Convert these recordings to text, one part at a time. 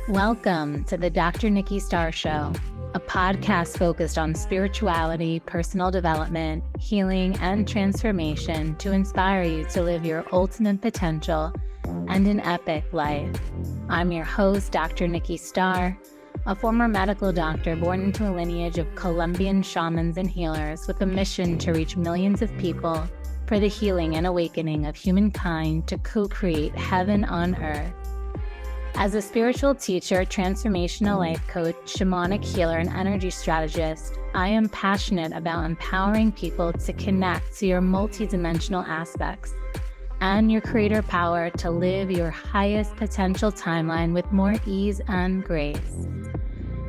Welcome to the Dr. Nikki Starr Show, a podcast focused on spirituality, personal development, healing, and transformation to inspire you to live your ultimate potential and an epic life. I'm your host, Dr. Nikki Starr, a former medical doctor born into a lineage of Colombian shamans and healers with a mission to reach millions of people for the healing and awakening of humankind to co-create heaven on earth. As a spiritual teacher, transformational life coach, shamanic healer, and energy strategist, I am passionate about empowering people to connect to your multidimensional aspects and your creator power to live your highest potential timeline with more ease and grace.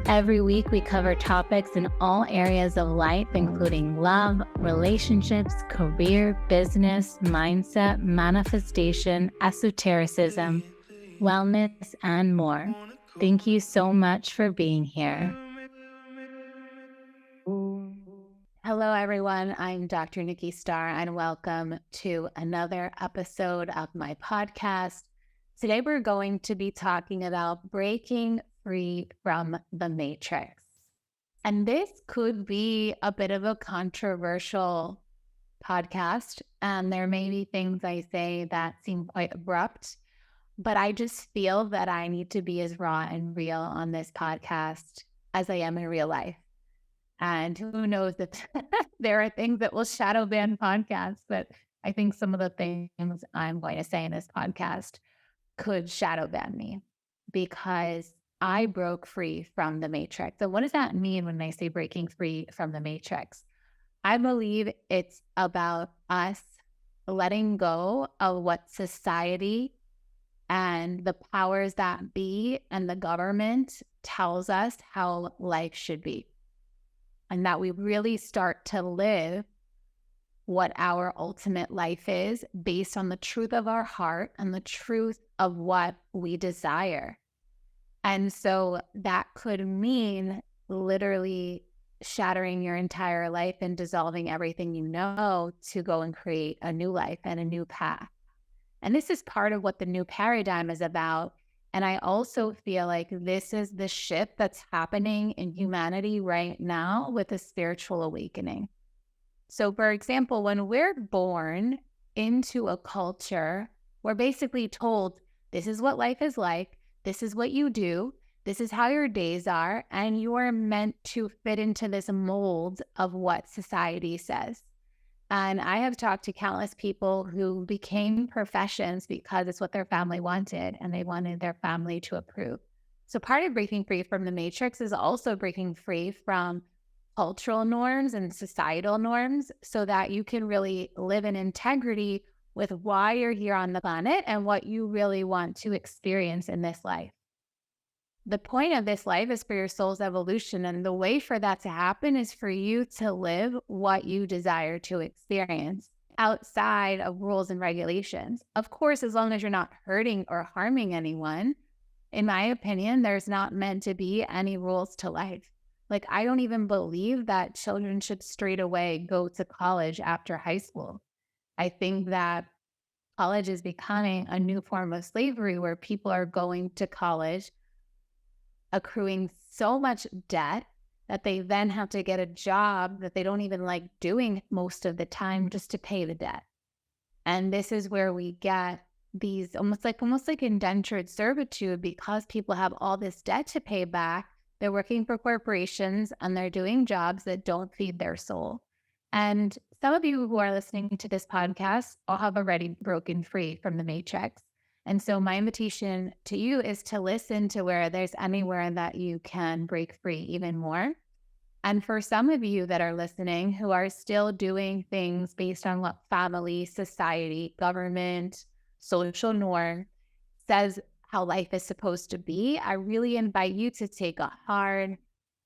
Every week, we cover topics in all areas of life, including love, relationships, career, business, mindset, manifestation, esotericism, wellness, and more. Thank you so much for being here. Hello, everyone. I'm Dr. Nikki Starr, and welcome to another episode of my podcast. Today, we're going to be talking about breaking free from the matrix. And this could be a bit of a controversial podcast, and there may be things I say that seem quite abrupt. But I just feel that I need to be as raw and real on this podcast as I am in real life. And who knows if there are things that will shadow ban podcasts, but I think some of the things I'm going to say in this podcast could shadow ban me because I broke free from the matrix. So what does that mean when I say breaking free from the matrix? I believe it's about us letting go of what society and the powers that be and the government tells us how life should be. And that we really start to live what our ultimate life is based on the truth of our heart and the truth of what we desire. And so that could mean literally shattering your entire life and dissolving everything you know to go and create a new life and a new path. And this is part of what the new paradigm is about. And I also feel like this is the shift that's happening in humanity right now with a spiritual awakening. So, for example, when we're born into a culture, we're basically told, this is what life is like, this is what you do, this is how your days are, and you are meant to fit into this mold of what society says. And I have talked to countless people who became professions because it's what their family wanted and they wanted their family to approve. So part of breaking free from the matrix is also breaking free from cultural norms and societal norms so that you can really live in integrity with why you're here on the planet and what you really want to experience in this life. The point of this life is for your soul's evolution, and the way for that to happen is for you to live what you desire to experience outside of rules and regulations. Of course, as long as you're not hurting or harming anyone, in my opinion, there's not meant to be any rules to life. Like, I don't even believe that children should straight away go to college after high school. I think that college is becoming a new form of slavery where people are going to college accruing so much debt that they then have to get a job that they don't even like doing most of the time just to pay the debt. And this is where we get these almost like indentured servitude because people have all this debt to pay back. They're working for corporations and they're doing jobs that don't feed their soul. And some of you who are listening to this podcast all have already broken free from the matrix. And so my invitation to you is to listen to where there's anywhere that you can break free even more. And for some of you that are listening who are still doing things based on what family, society, government, social norm says how life is supposed to be, I really invite you to take a hard,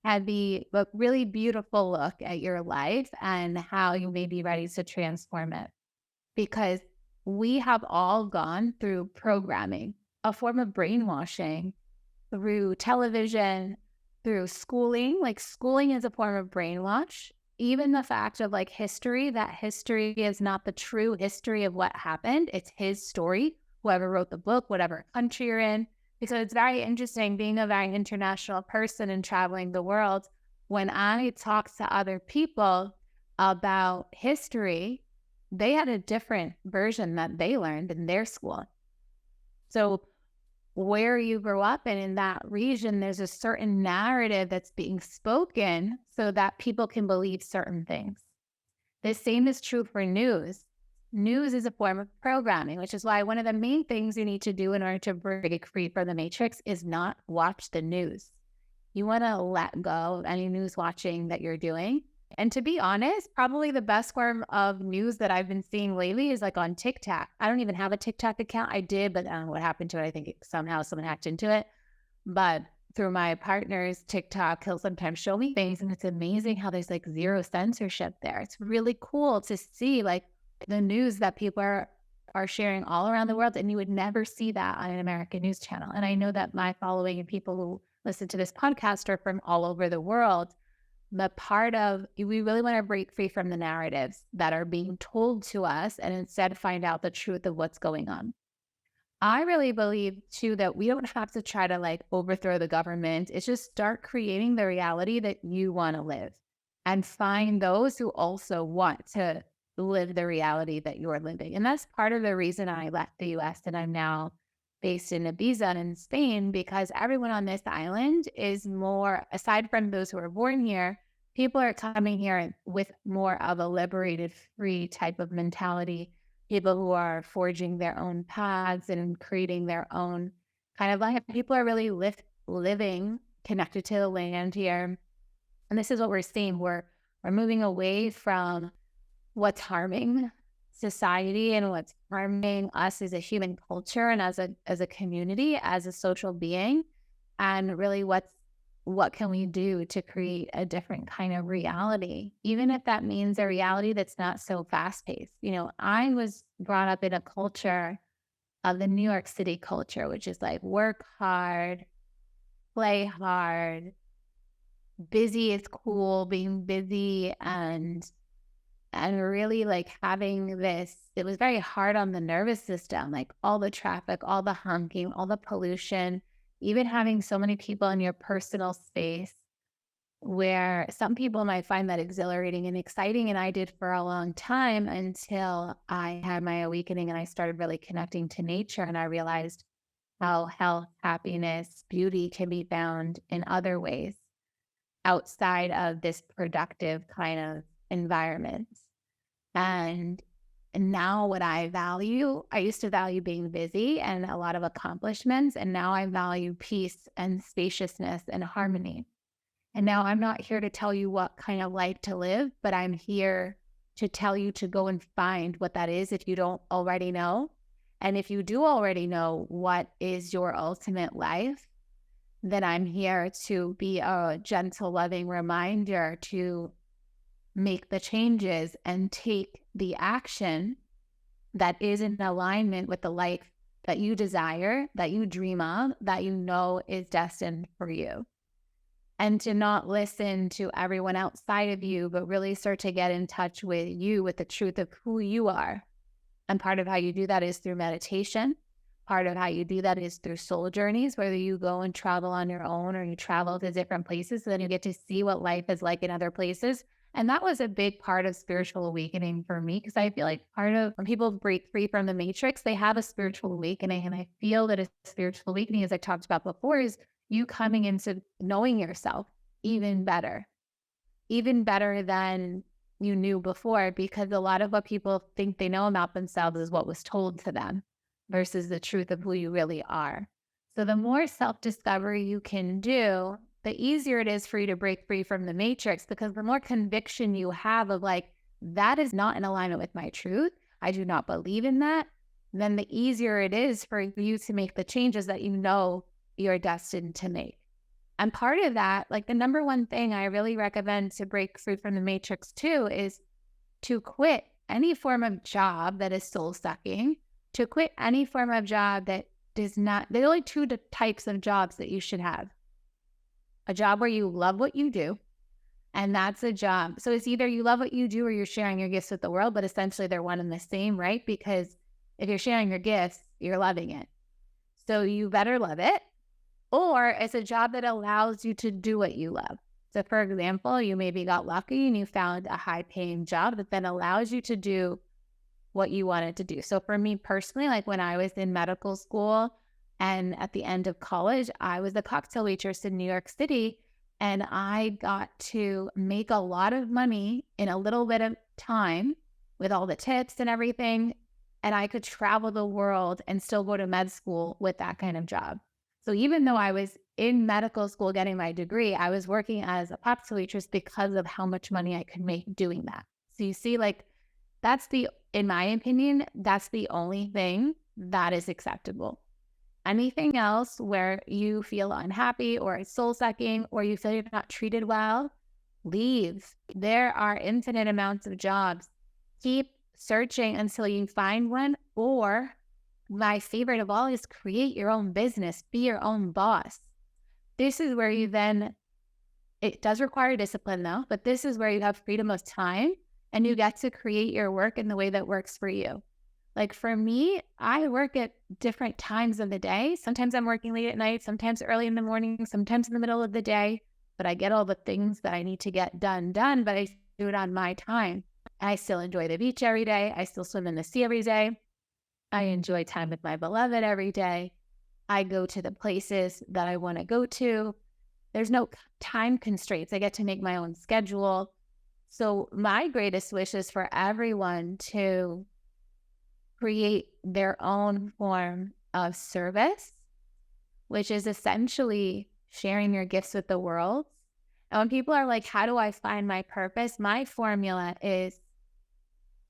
heavy, but really beautiful look at your life and how you may be ready to transform it. Because we have all gone through programming, a form of brainwashing through television, through schooling. Like, schooling is a form of brainwash. even the fact of like history, that history is not the true history of what happened. It's his story, whoever wrote the book, whatever country you're in. Because it's very interesting being a very international person and traveling the world. When I talk to other people about history, they had a different version that they learned in their school. So where you grew up in that region, there's a certain narrative that's being spoken so that people can believe certain things. The same is true for news. News is a form of programming, which is why one of the main things you need to do in order to break free from the matrix is not watch the news. You want to let go of any news watching that you're doing. And to be honest, probably the best form of news that I've been seeing lately is like on TikTok. I don't even have a TikTok account. I did, but I don't know what happened to it. I think somehow someone hacked into it. But through my partner's TikTok, he'll sometimes show me things, and it's amazing how there's like zero censorship there. It's really cool to see like the news that people are sharing all around the world, and you would never see that on an American news channel. And I know that my following and people who listen to this podcast are from all over the world. But part of, we really want to break free from the narratives that are being told to us and instead find out the truth of what's going on. I really believe too that we don't have to try to like overthrow the government. It's just start creating the reality that you want to live and find those who also want to live the reality that you're living. And that's part of the reason I left the US and I'm now based in Ibiza in Spain, because everyone on this island is more, aside from those who are born here, people are coming here with more of a liberated, free type of mentality. People who are forging their own paths and creating their own kind of life. People are really living connected to the land here. And this is what we're seeing. We're moving away from what's harming society and what's harming us as a human culture and as a community, as a social being, and really what can we do to create a different kind of reality, even if that means a reality that's not so fast-paced. You know, I was brought up in a culture of the New York City culture, which is like work hard, play hard, busy is cool, being busy, and really like having this, it was very hard on the nervous system, like all the traffic, all the honking, all the pollution, even having so many people in your personal space, where some people might find that exhilarating and exciting. And I did for a long time until I had my awakening and I started really connecting to nature. And I realized how health, happiness, beauty can be found in other ways outside of this productive kind of environment. And now what I value, I used to value being busy and a lot of accomplishments, and now I value peace and spaciousness and harmony. And now I'm not here to tell you what kind of life to live, but I'm here to tell you to go and find what that is if you don't already know. And if you do already know what is your ultimate life, then I'm here to be a gentle, loving reminder to make the changes and take the action that is in alignment with the life that you desire, that you dream of, that you know is destined for you. And to not listen to everyone outside of you, but really start to get in touch with you, with the truth of who you are. And part of how you do that is through meditation. Part of how you do that is through soul journeys, whether you go and travel on your own or you travel to different places, so then you get to see what life is like in other places. And that was a big part of spiritual awakening for me, because I feel like part of when people break free from the matrix, they have a spiritual awakening. And I feel that a spiritual awakening, as I talked about before, is you coming into knowing yourself even better than you knew before, because a lot of what people think they know about themselves is what was told to them versus the truth of who you really are. So the more self-discovery you can do, the easier it is for you to break free from the matrix, because the more conviction you have of like, that is not in alignment with my truth, I do not believe in that, then the easier it is for you to make the changes that you know you're destined to make. And part of that, like the number one thing I really recommend to break free from the matrix too, is to quit any form of job that is soul sucking, to quit any form of job that does not, there are only two types of jobs that you should have. A job where you love what you do And that's a job. So it's either you love what you do or you're sharing your gifts with the world, but essentially they're one and the same, right? Because if you're sharing your gifts, you're loving it. So you better love it. Or it's a job that allows you to do what you love. So for example, you maybe got lucky and you found a high paying job that then allows you to do what you wanted to do. So for me personally, like when I was in medical school and at the end of college, I was a cocktail waitress in New York City, and I got to make a lot of money in a little bit of time with all the tips and everything. And I could travel the world and still go to med school with that kind of job. So even though I was in medical school getting my degree, I was working as a cocktail waitress because of how much money I could make doing that. So you see, like, in my opinion, that's the only thing that is acceptable. Anything else where you feel unhappy or it's soul-sucking or you feel you're not treated well, leave. There are infinite amounts of jobs. Keep searching until you find one, or my favorite of all is create your own business, be your own boss. This is where you then, it does require discipline though, but this is where you have freedom of time and you get to create your work in the way that works for you. Like for me, I work at different times of the day. Sometimes I'm working late at night, sometimes early in the morning, sometimes in the middle of the day, but I get all the things that I need to get done, but I do it on my time. I still enjoy the beach every day. I still swim in the sea every day. I enjoy time with my beloved every day. I go to the places that I want to go to. There's no time constraints. I get to make my own schedule. So my greatest wish is for everyone to create their own form of service, which is essentially sharing your gifts with the world. And when people are like, how do I find my purpose? My formula is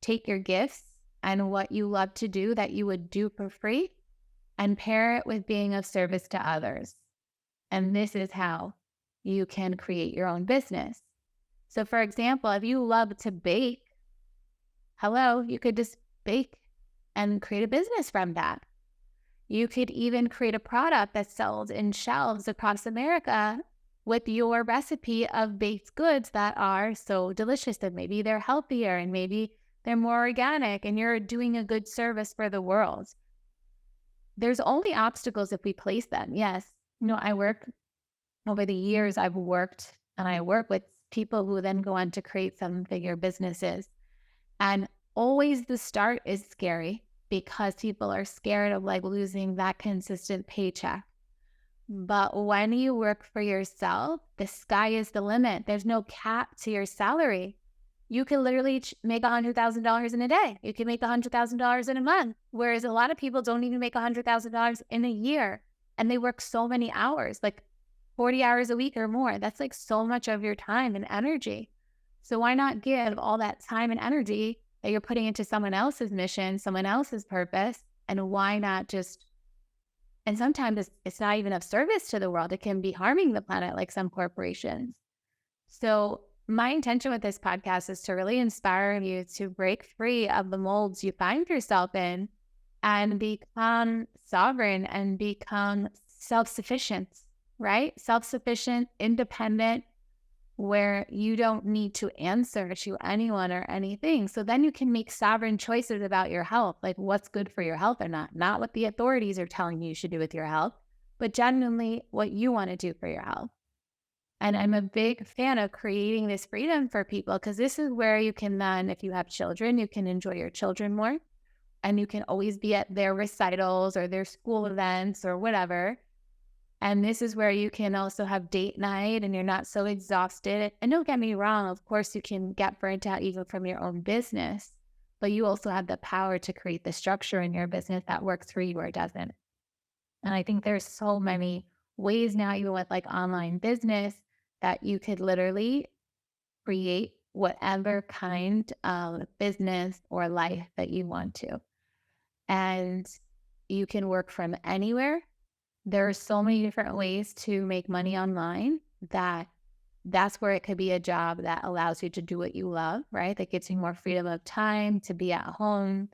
take your gifts and what you love to do that you would do for free and pair it with being of service to others. And this is how you can create your own business. So for example, if you love to bake, you could just bake and create a business from that. You could even create a product that sells in shelves across America with your recipe of baked goods that are so delicious that maybe they're healthier and maybe they're more organic and you're doing a good service for the world. There's only obstacles if we place them. Yes, I work over the years, I work with people who then go on to create seven-figure businesses. And always the start is scary because people are scared of like losing that consistent paycheck. But when you work for yourself, the sky is the limit. There's no cap to your salary. You can literally make $100,000 in a day. You can make $100,000 in a month. Whereas a lot of people don't even make $100,000 in a year. And they work so many hours, like 40 hours a week or more. That's like so much of your time and energy. So why not give all that time and energy that you're putting into someone else's mission, someone else's purpose? And why not just, and sometimes it's not even of service to the world. It can be harming the planet like some corporations. So my intention with this podcast is to really inspire you to break free of the molds you find yourself in and become sovereign and become self-sufficient, right? Self-sufficient, independent, where you don't need to answer to anyone or anything. So then you can make sovereign choices about your health, like what's good for your health or not what the authorities are telling you should do with your health, but genuinely what you want to do for your health. And I'm a big fan of creating this freedom for people because this is where you can then, if you have children, you can enjoy your children more and you can always be at their recitals or their school events or whatever. And this is where you can also have date night and you're not so exhausted. And don't get me wrong, of course, you can get burnt out even from your own business, but you also have the power to create the structure in your business that works for you or doesn't. And I think there's so many ways now, even with like online business, that you could literally create whatever kind of business or life that you want to. And you can work from anywhere. There are so many different ways to make money online that's where it could be a job that allows you to do what you love, right? That gives you more freedom of time to be at home.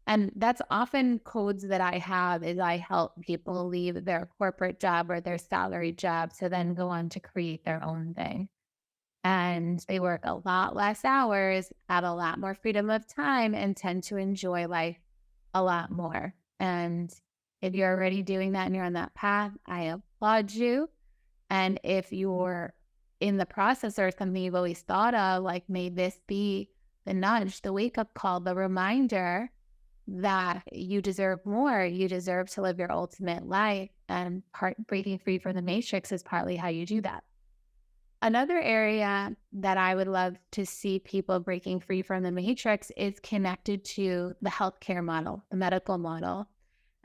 And that's often codes that I have is I help people leave their corporate job or their salary job to then go on to create their own thing. and they work a lot less hours, have a lot more freedom of time, and tend to enjoy life a lot more. And if you're already doing that and you're on that path, I applaud you. And if you're in the process or something you've always thought of, like, may this be the nudge, the wake up call, the reminder that you deserve more. You deserve to live your ultimate life. And breaking free from the matrix is partly how you do that. Another area that I would love to see people breaking free from the matrix is connected to the healthcare model, the medical model.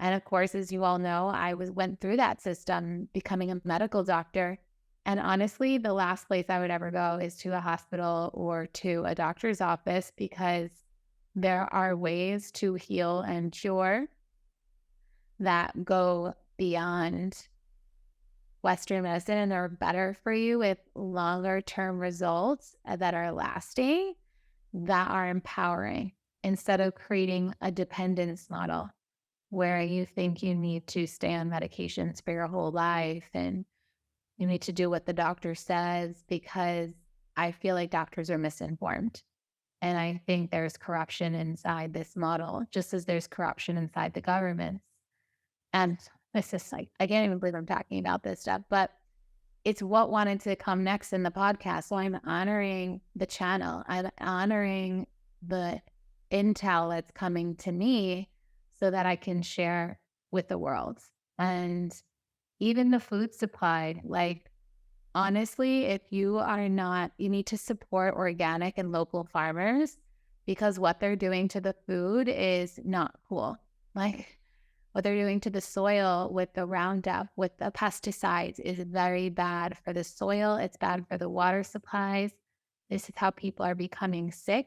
And of course, as you all know, went through that system, becoming a medical doctor. And honestly, the last place I would ever go is to a hospital or to a doctor's office, because there are ways to heal and cure that go beyond Western medicine and are better for you with longer term results that are lasting, that are empowering, instead of creating a dependence model where you think you need to stay on medications for your whole life and you need to do what the doctor says, because I feel like doctors are misinformed. And I think there's corruption inside this model, just as there's corruption inside the government. And it's just like, I can't even believe I'm talking about this stuff, but it's what wanted to come next in the podcast. So I'm honoring the channel. I'm honoring the intel that's coming to me so that I can share with the world. And even the food supply, like, honestly, if you are not, you need to support organic and local farmers, because what they're doing to the food is not cool. Like, what they're doing to the soil with the Roundup, with the pesticides, is very bad for the soil. It's bad for the water supplies. This is how people are becoming sick.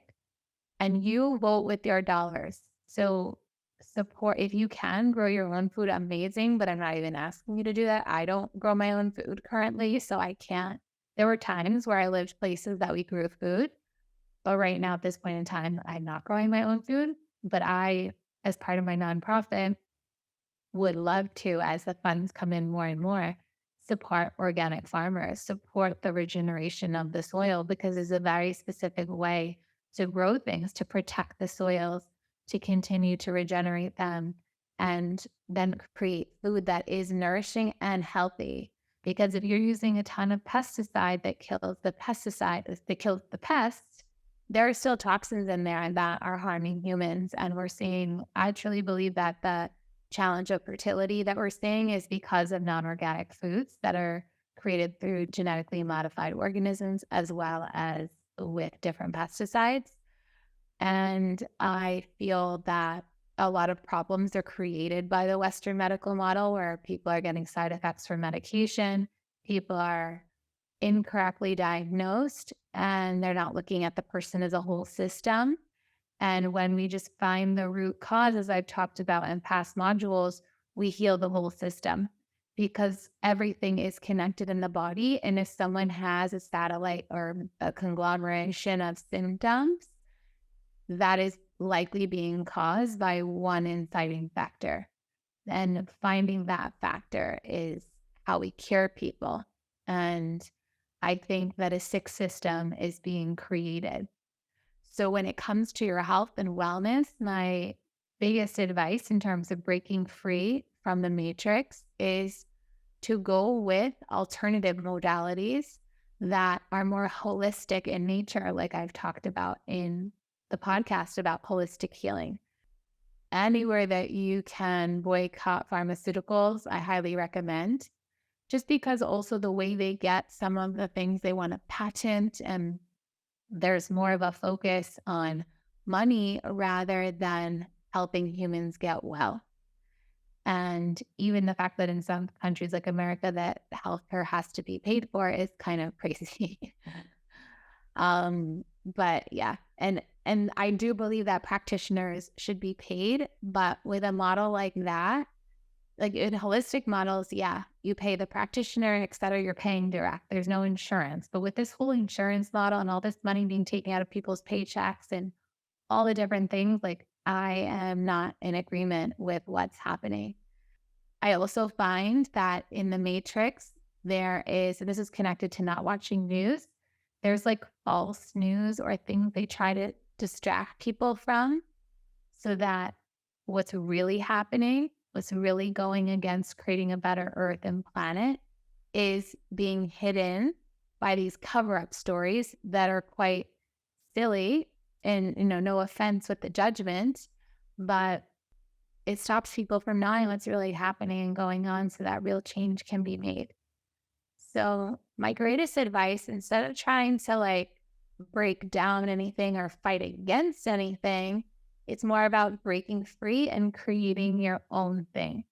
And you vote with your dollars. So support, if you can grow your own food, amazing, but I'm not even asking you to do that. I don't grow my own food currently, so I can't. There were times where I lived places that we grew food, but right now at this point in time, I'm not growing my own food. But I, as part of my nonprofit, would love to, as the funds come in more and more, support organic farmers, support the regeneration of the soil, because it's a very specific way to grow things, to protect the soils, to continue to regenerate them, and then create food that is nourishing and healthy. Because if you're using a ton of pesticide that kills the pests, there are still toxins in there that are harming humans. And I truly believe that the challenge of fertility that we're seeing is because of non-organic foods that are created through genetically modified organisms, as well as with different pesticides. And I feel that a lot of problems are created by the Western medical model, where people are getting side effects from medication, people are incorrectly diagnosed, and they're not looking at the person as a whole system. And when we just find the root cause, as I've talked about in past modules, we heal the whole system, because everything is connected in the body. And if someone has a satellite or a conglomeration of symptoms, that is likely being caused by one inciting factor. And finding that factor is how we cure people. And I think that a sick system is being created. So when it comes to your health and wellness, my biggest advice in terms of breaking free from the matrix is to go with alternative modalities that are more holistic in nature, like I've talked about in the podcast about holistic healing. Anywhere that you can boycott pharmaceuticals, I highly recommend, just because also the way they get some of the things they want to patent, and there's more of a focus on money rather than helping humans get well. And even the fact that in some countries like America that healthcare has to be paid for is kind of crazy. But yeah, and I do believe that practitioners should be paid, but with a model like that, like in holistic models, yeah, you pay the practitioner, et cetera, you're paying direct. There's no insurance. But with this whole insurance model and all this money being taken out of people's paychecks and all the different things, like, I am not in agreement with what's happening. I also find that in the matrix, this is connected to not watching news. there's like false news or things they try to distract people from so that what's really happening, what's really going against creating a better earth and planet is being hidden by these cover-up stories that are quite silly and, no offense with the judgment, but it stops people from knowing what's really happening and going on so that real change can be made. So my greatest advice, instead of trying to like break down anything or fight against anything, it's more about breaking free and creating your own thing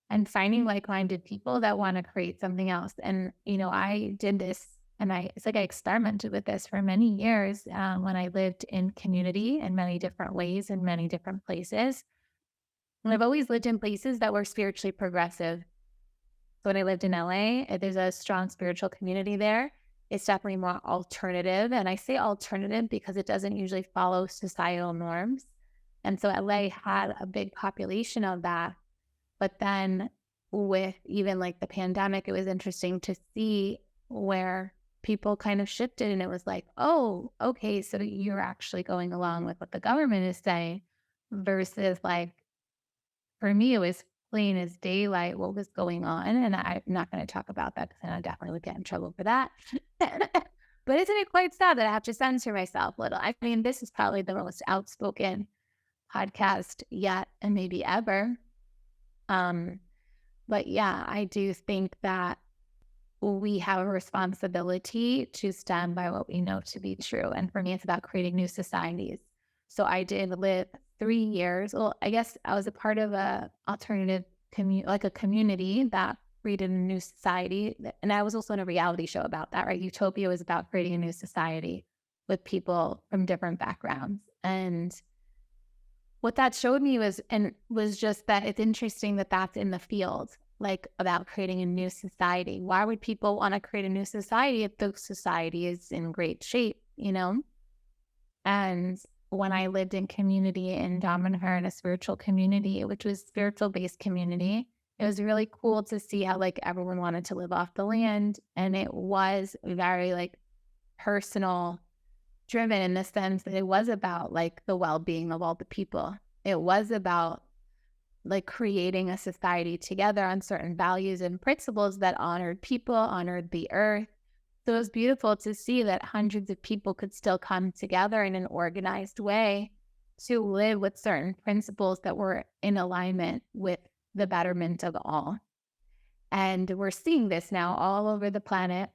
and finding like-minded people that want to create something else. And, I did this and it's like I experimented with this for many years when I lived in community in many different ways in many different places. And I've always lived in places that were spiritually progressive. So when I lived in LA, there's a strong spiritual community there. It's definitely more alternative. And I say alternative because it doesn't usually follow societal norms. And so LA had a big population of that. But then with even like the pandemic, it was interesting to see where people kind of shifted and it was like, oh, okay, so you're actually going along with what the government is saying versus like, for me, it was plain as daylight what was going on. And I'm not going to talk about that because I definitely would get in trouble for that. But isn't it quite sad that I have to censor myself a little? I mean, this is probably the most outspoken podcast yet and maybe ever. But yeah, I do think that we have a responsibility to stand by what we know to be true. And for me, it's about creating new societies. So I did live 3 years. Well, I guess I was a part of a alternative like a community that created a new society. And I was also in a reality show about that, right? Utopia was about creating a new society with people from different backgrounds. And what that showed me was just that it's interesting that that's in the field, like about creating a new society. Why would people want to create a new society if the society is in great shape, And when I lived in community in Damanhur, in a spiritual community, which was spiritual-based community, it was really cool to see how like everyone wanted to live off the land. And it was very like personal driven in the sense that it was about like the well-being of all the people. It was about like creating a society together on certain values and principles that honored people, honored the earth. So it was beautiful to see that hundreds of people could still come together in an organized way to live with certain principles that were in alignment with the betterment of all. And we're seeing this now all over the planet.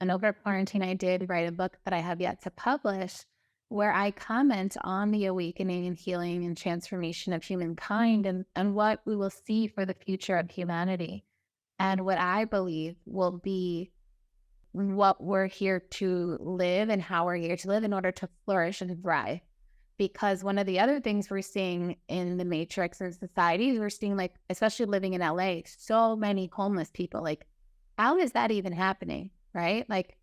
And over quarantine, I did write a book that I have yet to publish where I comment on the awakening and healing and transformation of humankind and what we will see for the future of humanity and what I believe will be what we're here to live and how we're here to live in order to flourish and thrive. Because one of the other things we're seeing in the matrix and society, we're seeing like, especially living in LA, so many homeless people. Like, how is that even happening? Right? Like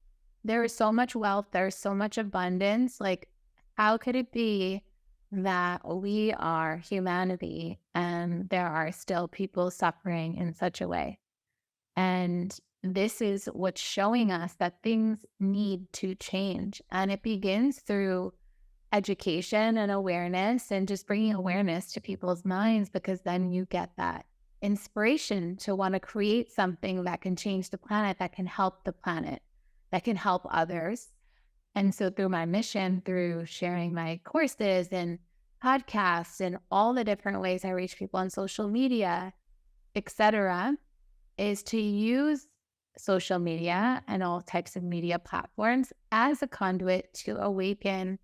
there is so much wealth, there's so much abundance. Like, how could it be that we are humanity and there are still people suffering in such a way? And this is what's showing us that things need to change. And it begins through education and awareness and just bringing awareness to people's minds, because then you get that inspiration to want to create something that can change the planet, that can help the planet, that can help others. And so through my mission, through sharing my courses and podcasts and all the different ways I reach people on social media, etc., is to use social media and all types of media platforms as a conduit to awaken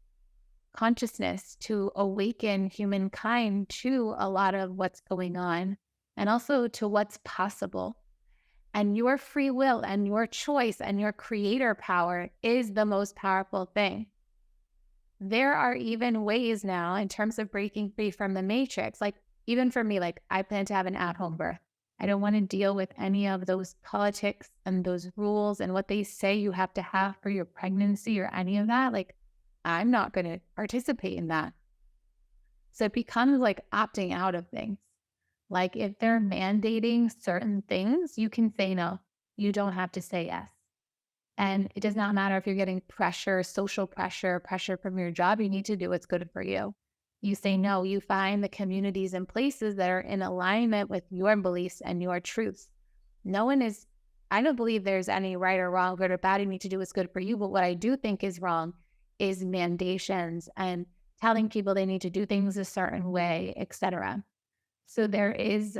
consciousness, to awaken humankind to a lot of what's going on and also to what's possible. And your free will and your choice and your creator power is the most powerful thing. There are even ways now in terms of breaking free from the matrix. Like even for me, like I plan to have an at-home birth. I don't want to deal with any of those politics and those rules and what they say you have to have for your pregnancy or any of that. Like I'm not going to participate in that. So it becomes like opting out of things. Like if they're mandating certain things, you can say no. You don't have to say yes. And it does not matter if you're getting pressure, social pressure, pressure from your job. You need to do what's good for you. You say no. You find the communities and places that are in alignment with your beliefs and your truths. I don't believe there's any right or wrong, good or bad. You need to do what's good for you. But what I do think is wrong is mandations and telling people they need to do things a certain way, etc. So there is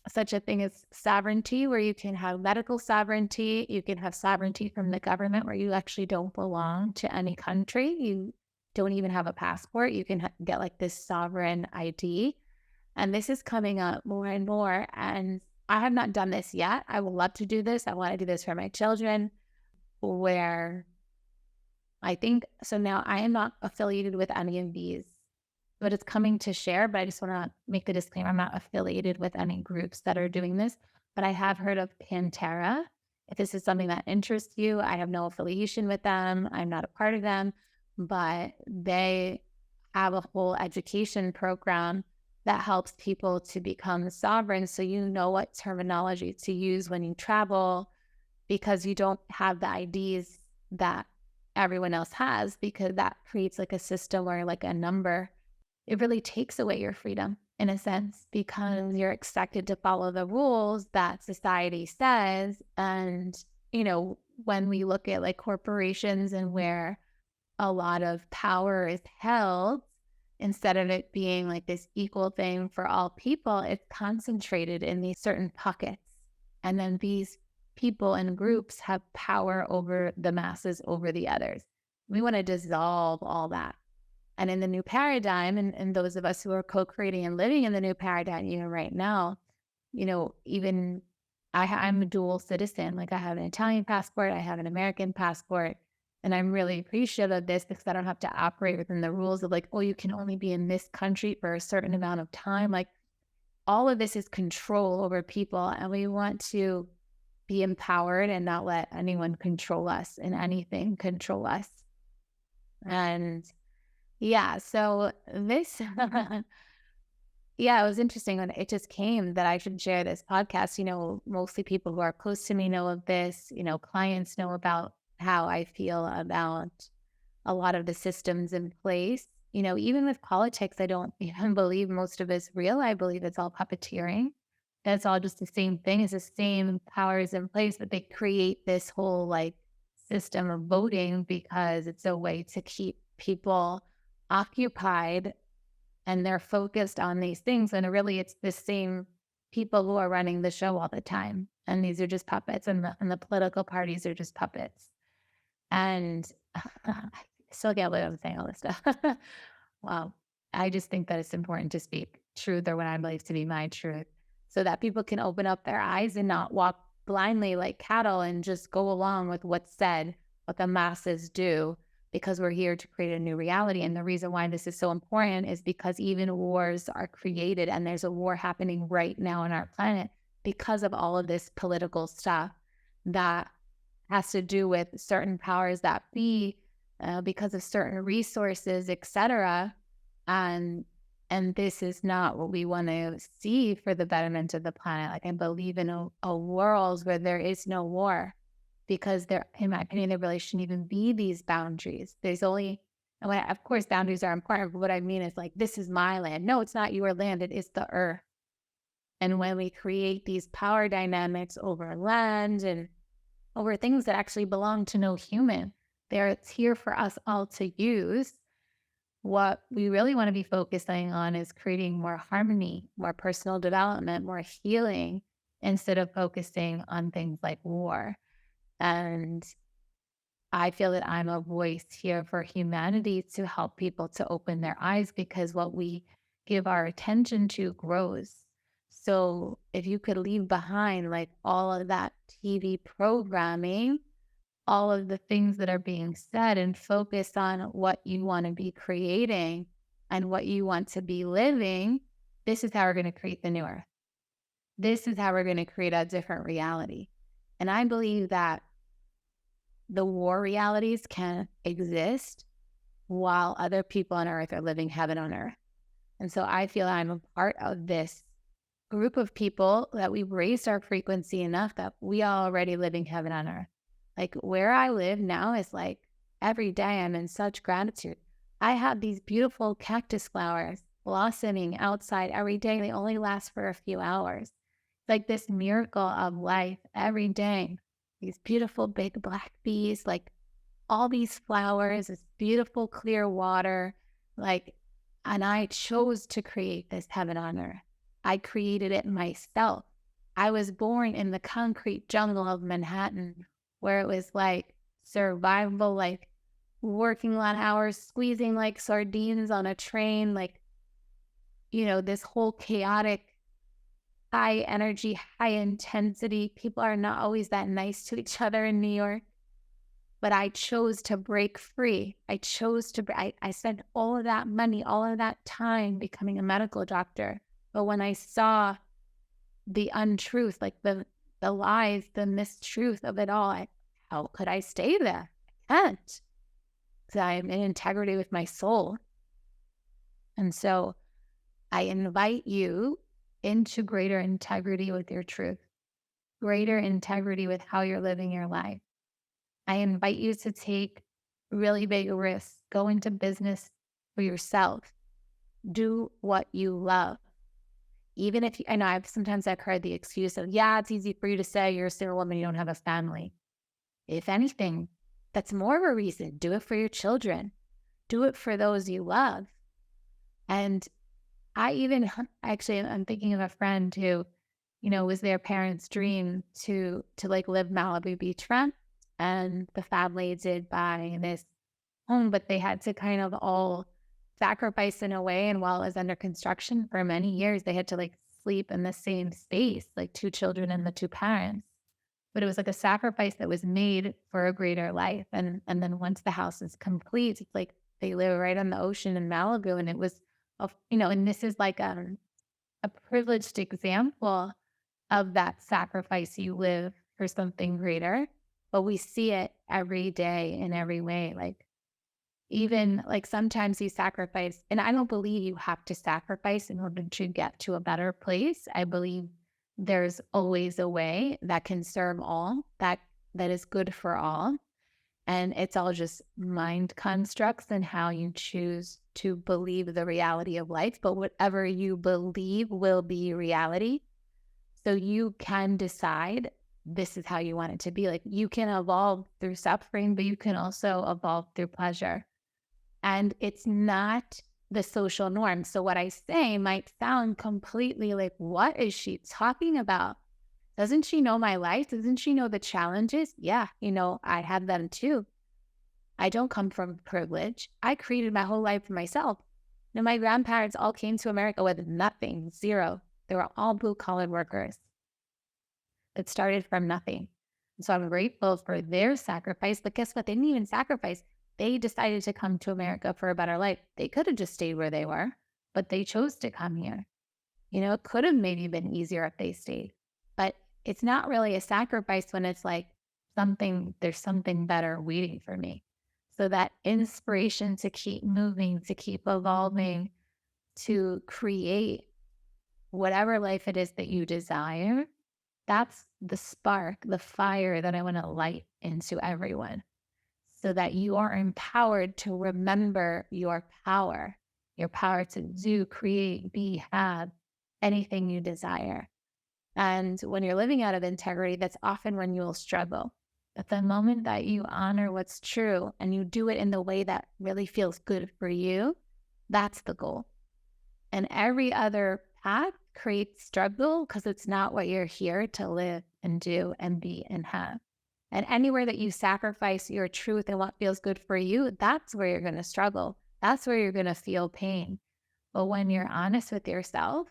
such a thing as sovereignty, where you can have medical sovereignty. You can have sovereignty from the government, where you actually don't belong to any country. You don't even have a passport. You can get like this sovereign ID. And this is coming up more and more. And I have not done this yet. I would love to do this. I want to do this for my children, where I think, so now I am not affiliated with any of these, but it's coming to share. But I just want to make the disclaimer, I'm not affiliated with any groups that are doing this, but I have heard of Pantera. If this is something that interests you, I have no affiliation with them. I'm not a part of them, but they have a whole education program that helps people to become sovereign. So you know what terminology to use when you travel, because you don't have the IDs that everyone else has, because that creates like a system or like a number. It really takes away your freedom in a sense, because you're expected to follow the rules that society says. And, when we look at like corporations and where a lot of power is held, instead of it being like this equal thing for all people, it's concentrated in these certain pockets. And then these people and groups have power over the masses, over the others. We want to dissolve all that. And in the new paradigm, and those of us who are co-creating and living in the new paradigm, even right now, even I'm a dual citizen. Like I have an Italian passport, I have an American passport. And I'm really appreciative of this, because I don't have to operate within the rules of like, oh, you can only be in this country for a certain amount of time. Like all of this is control over people. And we want to be empowered and not let anyone control us, and anything control us. And yeah, so this, yeah, it was interesting when it just came that I should share this podcast. Mostly people who are close to me know of this, clients know about how I feel about a lot of the systems in place. Even with politics, I don't even believe most of it's real. I believe it's all puppeteering. That's all just the same thing. It's the same powers in place, but they create this whole like system of voting because it's a way to keep people occupied, and they're focused on these things. And really, it's the same people who are running the show all the time. And these are just puppets, and the political parties are just puppets. And I still can't believe I'm saying all this stuff. Wow. I just think that it's important to speak truth, or what I believe to be my truth, so that people can open up their eyes and not walk blindly like cattle and just go along with what's said, what the masses do, because we're here to create a new reality. And the reason why this is so important is because even wars are created, and there's a war happening right now on our planet because of all of this political stuff that has to do with certain powers that be, because of certain resources, etc. And this is not what we want to see for the betterment of the planet. Like I believe in a world where there is no war, because there, in my opinion, there really shouldn't even be these boundaries. There's only, of course, boundaries are important, but what I mean is like, this is my land. No, it's not your land. It is the earth. And when we create these power dynamics over land and over things that actually belong to no human, it's here for us all to use. What we really want to be focusing on is creating more harmony, more personal development, more healing, instead of focusing on things like war. And I feel that I'm a voice here for humanity to help people to open their eyes, because what we give our attention to grows. So if you could leave behind like all of that TV programming, all of the things that are being said, and focus on what you want to be creating and what you want to be living, this is how we're going to create the new earth. This is how we're going to create a different reality. And I believe that the war realities can exist while other people on earth are living heaven on earth. And so I feel I'm a part of this group of people that we've raised our frequency enough that we are already living heaven on earth. Like where I live now is like every day I'm in such gratitude. I have these beautiful cactus flowers blossoming outside every day. They only last for a few hours. It's like this miracle of life every day. These beautiful big black bees, like all these flowers, this beautiful clear water, like, and I chose to create this heaven on earth. I created it myself. I was born in the concrete jungle of Manhattan where it was like survival, like working long hours, squeezing like sardines on a train, like, this whole chaotic, high energy, high intensity. People are not always that nice to each other in New York. But I chose to break free. I spent all of that money, all of that time becoming a medical doctor. But when I saw the untruth, like the lies, the mistruth of it all, how could I stay there? I can't. Because I'm in integrity with my soul. And so I invite you into greater integrity with your truth, greater integrity with how you're living your life. I invite you to take really big risks, go into business for yourself, do what you love. Even if I know sometimes I've heard the excuse of, yeah, it's easy for you to say you're a single woman, you don't have a family. If anything, that's more of a reason. Do it for your children. Do it for those you love. And I'm thinking of a friend who, was their parents' dream to like live Malibu beachfront. And the family did buy this home, but they had to kind of all sacrifice in a way. And while it was under construction for many years, they had to like sleep in the same space, like two children and the two parents. But it was like a sacrifice that was made for a greater life. And then once the house is complete, it's like they live right on the ocean in Malibu. And it was, and this is like a privileged example of that sacrifice. You live for something greater, but we see it every day in every way. Like even like sometimes you sacrifice, and I don't believe you have to sacrifice in order to get to a better place. I believe there's always a way that can serve all, that is good for all. And it's all just mind constructs and how you choose to believe the reality of life. But whatever you believe will be reality. So you can decide this is how you want it to be. Like you can evolve through suffering, but you can also evolve through pleasure. And it's not the social norm. So what I say might sound completely like, what is she talking about? Doesn't she know my life? Doesn't she know the challenges? Yeah, I have them too. I don't come from privilege. I created my whole life for myself. My grandparents all came to America with nothing, zero. They were all blue-collar workers. It started from nothing. So I'm grateful for their sacrifice. But guess what? They didn't even sacrifice. They decided to come to America for a better life. They could have just stayed where they were, but they chose to come here. It could have maybe been easier if they stayed. But it's not really a sacrifice when it's like there's something better waiting for me. So that inspiration to keep moving, to keep evolving, to create whatever life it is that you desire, that's the spark, the fire that I want to light into everyone so that you are empowered to remember your power to do, create, be, have anything you desire. And when you're living out of integrity, that's often when you'll struggle. But the moment that you honor what's true and you do it in the way that really feels good for you, that's the goal. And every other path creates struggle because it's not what you're here to live and do and be and have. And anywhere that you sacrifice your truth and what feels good for you, that's where you're going to struggle. That's where you're going to feel pain. But when you're honest with yourself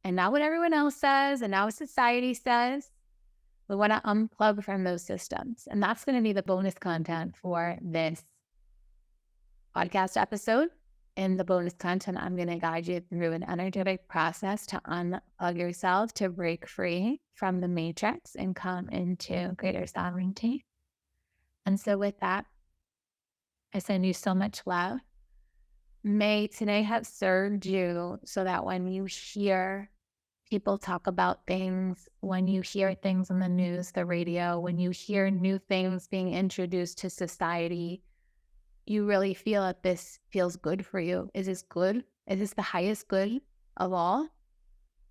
and not what everyone else says and not what society says, we want to unplug from those systems. And that's going to be the bonus content for this podcast episode. In the bonus content, I'm going to guide you through an energetic process to unplug yourself, to break free from the matrix and come into greater sovereignty. And so with that, I send you so much love. May today have served you so that when you hear people talk about things, when you hear things on the news, the radio, when you hear new things being introduced to society, you really feel that this feels good for you. Is this good? Is this the highest good of all?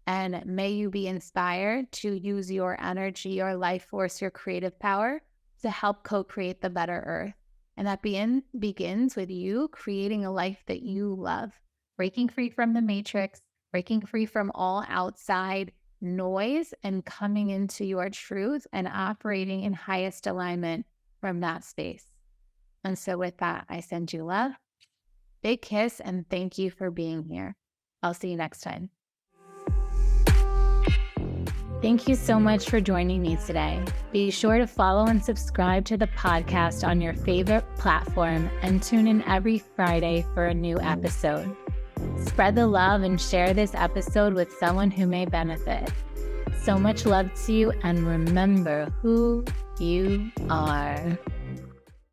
And may you be inspired to use your energy, your life force, your creative power to help co-create the better earth. And that begins with you creating a life that you love, breaking free from the matrix, breaking free from all outside noise, and coming into your truth and operating in highest alignment from that space. And so with that, I send you love, big kiss, and thank you for being here. I'll see you next time. Thank you so much for joining me today. Be sure to follow and subscribe to the podcast on your favorite platform and tune in every Friday for a new episode. Spread the love and share this episode with someone who may benefit. So much love to you, and remember who you are.